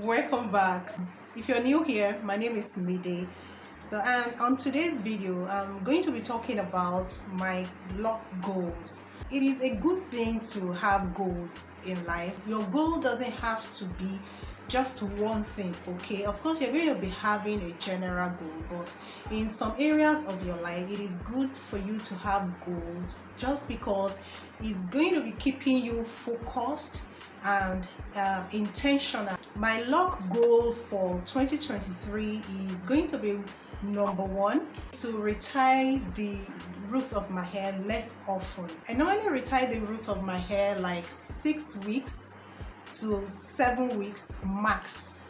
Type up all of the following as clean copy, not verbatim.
Welcome back. If you're new here, my name is Mide. And on today's video, I'm going to be talking about my Loc goals. It is a good thing to have goals in life. Your goal doesn't have to be just one thing, okay? Of course, you're going to be having a general goal, but in some areas of your life, it is good for you to have goals just because it's going to be keeping you focused and intentional. My Loc goal for 2023 is going to be number one, to retire the roots of my hair less often. I normally retire the roots of my hair like 6 weeks to 7 weeks max.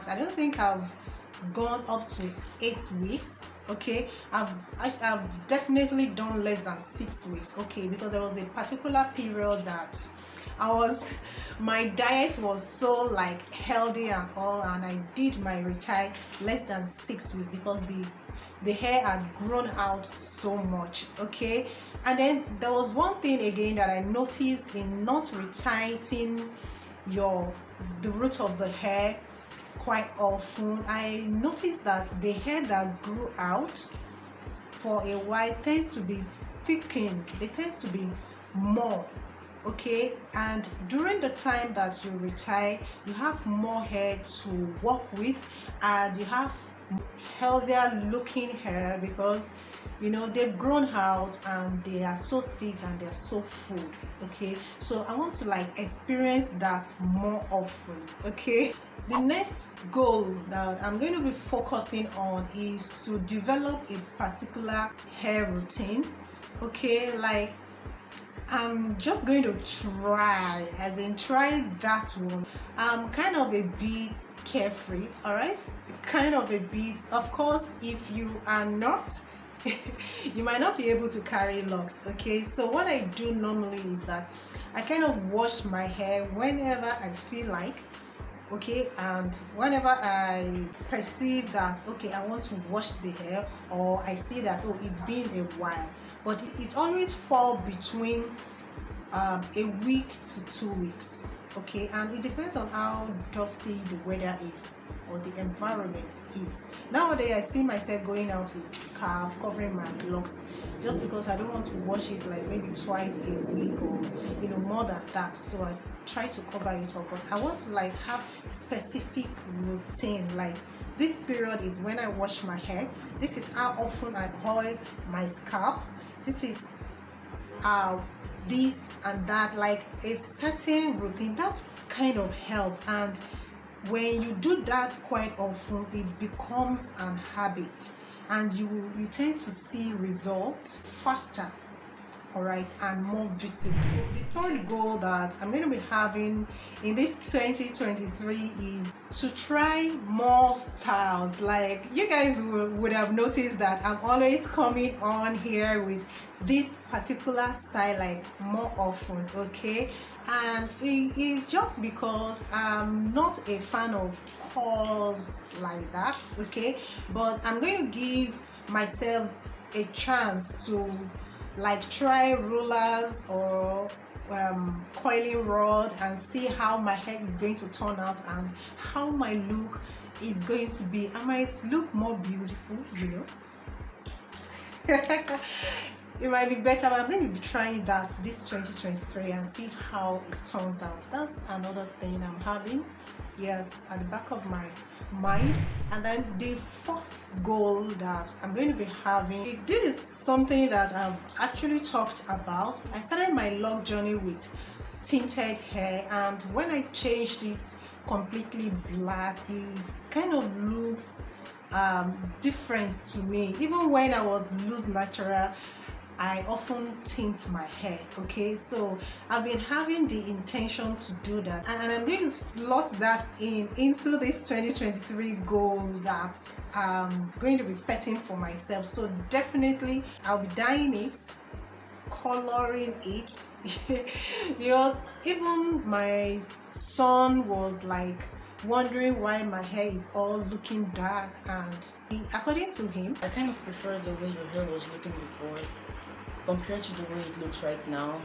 I don't think I've gone up to 8 weeks. Okay, I've definitely done less than 6 weeks. Okay, because there was a particular period that my diet was so like healthy and all, and I did my retire less than 6 weeks because the hair had grown out so much. Okay, and then there was one thing again that I noticed in not retiring the root of the hair quite often. I noticed that the hair that grew out for a while tends to be thickened. They tends to be more. Okay, and during the time that you retire, you have more hair to work with, and you have healthier looking hair because you know they've grown out and they are so thick and they're so full. Okay, so I want to like experience that more often. Okay, the next goal that I'm going to be focusing on is to develop a particular hair routine. Okay, like I'm just going to try that one. I'm kind of a bit carefree, all right, kind of a bit. Of course, if you are not you might not be able to carry locks. Okay, so what I do normally is that I kind of wash my hair whenever I feel like. Okay, and whenever I perceive that okay, I want to wash the hair, or I see that oh, it's been a while, but it always falls between a week to 2 weeks. Okay, and it depends on how dusty the weather is or the environment is. Nowadays I see myself going out with scarf covering my locks just because I don't want to wash it like maybe twice a week or you know more than that, so I try to cover it up. But I want to like have specific routine, like this period is when I wash my hair, this is how often I oil my scalp, this is this and that, like a certain routine that kind of helps. And when you do that quite often, it becomes an habit and you tend to see results faster, all right, and more visible. The third goal that I'm going to be having in this 2023 is to try more styles. Like you guys would have noticed that I'm always coming on here with this particular style like more often. Okay, and it is just because I'm not a fan of curls like that. Okay, but I'm going to give myself a chance to like try rollers or coiling rod and see how my hair is going to turn out and how my look is going to be. I might look more beautiful, you know. It might be better, but I'm going to be trying that this 2023 and see how it turns out. That's another thing I'm having, yes, at the back of my mind. And then the fourth goal that I'm going to be having, this is something that I've actually talked about. I started my Loc journey with tinted hair, and when I changed it completely black, it kind of looks different to me. Even when I was loose natural, I often tint my hair. Okay, so I've been having the intention to do that, and I'm going to slot that into this 2023 goal that I'm going to be setting for myself. So definitely I'll be dyeing it, coloring it because even my son was like wondering why my hair is all looking dark, and according to him, I kind of prefer the way your hair was looking before compared to the way it looks right now.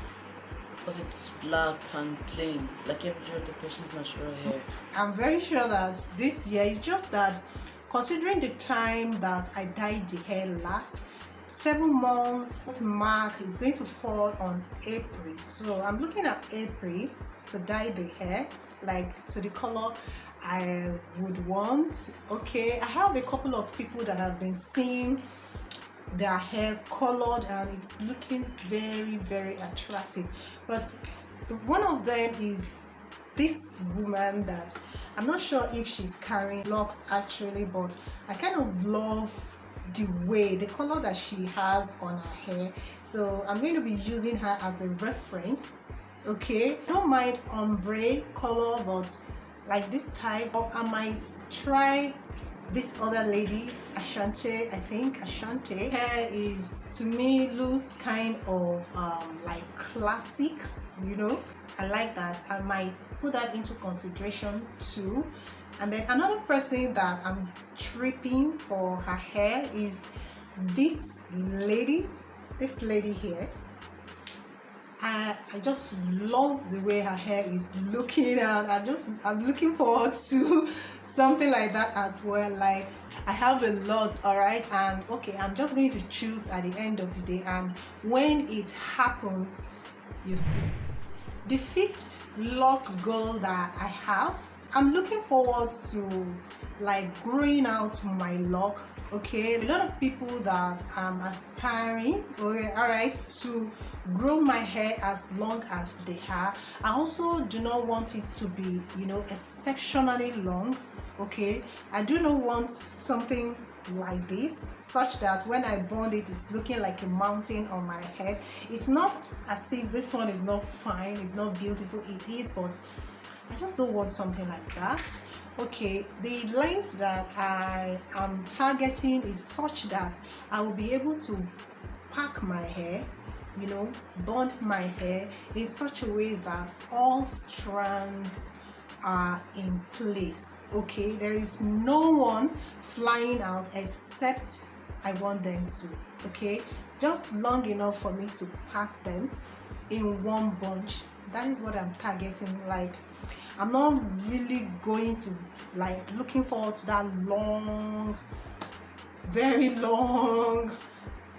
Because it's black and plain, like every other person's natural hair. I'm very sure that this year is just that, considering the time that I dyed the hair last, 7 month mark is going to fall on April. So I'm looking at April to dye the hair like to the color I would want. Okay, I have a couple of people that have been seeing their hair colored and it's looking very attractive, but one of them is this woman that I'm not sure if she's carrying locks actually, but I kind of love the color that she has on her hair, so I'm going to be using her as a reference. Okay, I don't mind ombre color, but like this type, or I might try this other lady, Ashanti. I think Ashanti hair is, to me, looks kind of like classic, you know. I like that. I might put that into consideration too. And then another person that I'm tripping for her hair is this lady here. I just love the way her hair is looking, and I'm looking forward to something like that as well. Like, I have a lot, all right, and okay, I'm just going to choose at the end of the day, and when it happens, you see. The fifth lock goal that I have, I'm looking forward to like growing out my lock. Okay, a lot of people that I'm aspiring, okay, all right, to grow my hair as long as they have. I also do not want it to be, you know, exceptionally long. Okay, I do not want something like this, such that when I bond it, it's looking like a mountain on my head. It's not as if this one is not fine, it's not beautiful, it is, but I just don't want something like that. Okay, the length that I am targeting is such that I will be able to pack my hair, you know, bond my hair in such a way that all strands are in place. Okay, there is no one flying out except I want them to. Okay, just long enough for me to pack them in one bunch. That is what I'm targeting. Like, I'm not really going to like looking forward to that long, very long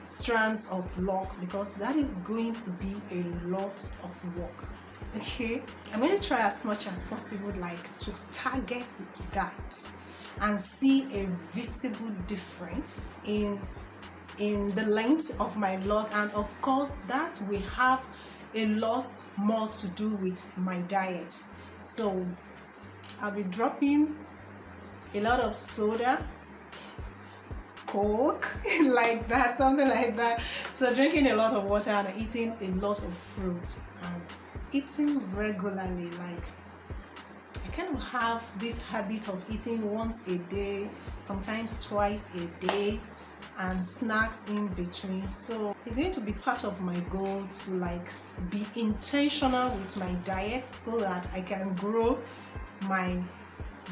strands of lock, because that is going to be a lot of work. Okay, I'm going to try as much as possible like to target that and see a visible difference in the length of my lock, and of course that will have a lot more to do with my diet. So I'll be dropping a lot of soda, coke, like that, something like that. So drinking a lot of water and eating a lot of fruit and eating regularly. Like, I kind of have this habit of eating once a day, sometimes twice a day, and snacks in between. So it's going to be part of my goal to like be intentional with my diet so that I can grow my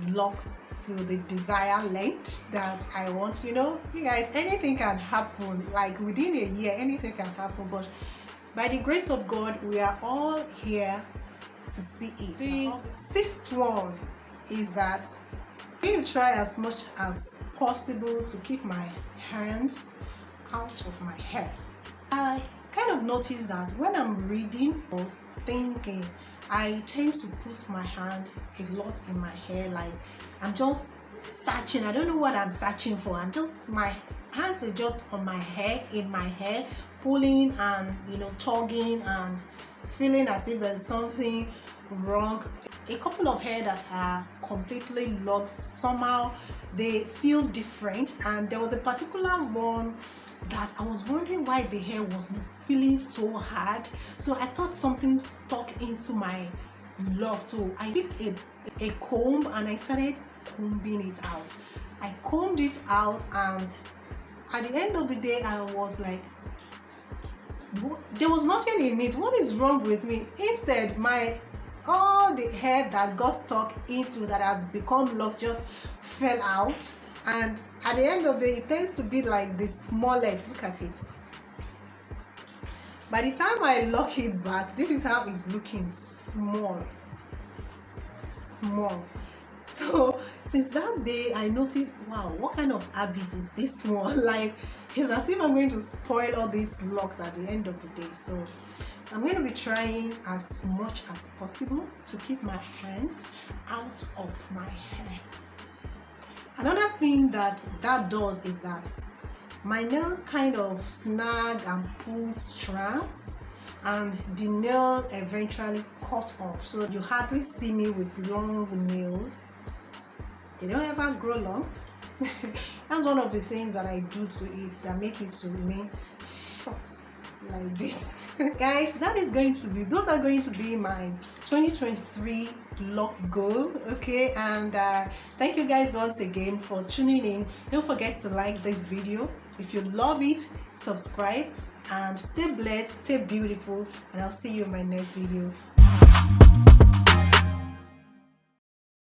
locks to the desired length that I want. You know, you guys, anything can happen. Like, within a year, anything can happen, but by the grace of God, we are all here to see it. The sixth one is that I'm going to try as much as possible to keep my hands out of my hair. I kind of notice that when I'm reading or thinking, I tend to put my hand a lot in my hair. Like, I'm just searching. I don't know what I'm searching for. My hands are just on my hair, in my hair, pulling and, you know, tugging and feeling as if there's something wrong. A couple of hair that are completely locked, somehow they feel different, and there was a particular one that I was wondering why the hair was feeling so hard. So I thought something stuck into my lock, so I picked a comb and I started combing it out. I combed it out, and at the end of the day I was like, there was nothing in it. What is wrong with me? Instead, all the hair that got stuck into that had become locked just fell out, and at the end of the day it tends to be like the smallest. Look at it. By the time I lock it back, this is how it's looking. Small. So since that day I noticed, wow, what kind of habit is this one? Like, it's as if I'm going to spoil all these locks at the end of the day. So I'm going to be trying as much as possible to keep my hands out of my hair. Another thing that does is that my nail kind of snag and pull strands, and the nail eventually cut off, so you hardly see me with long nails. They don't ever grow long. That's one of the things that I do to it that make it to remain short like this. Guys, those are going to be my 2023 loc goal. Okay, and thank you guys once again for tuning in. Don't forget to like this video. If you love it, subscribe, and stay blessed, stay beautiful, and I'll see you in my next video.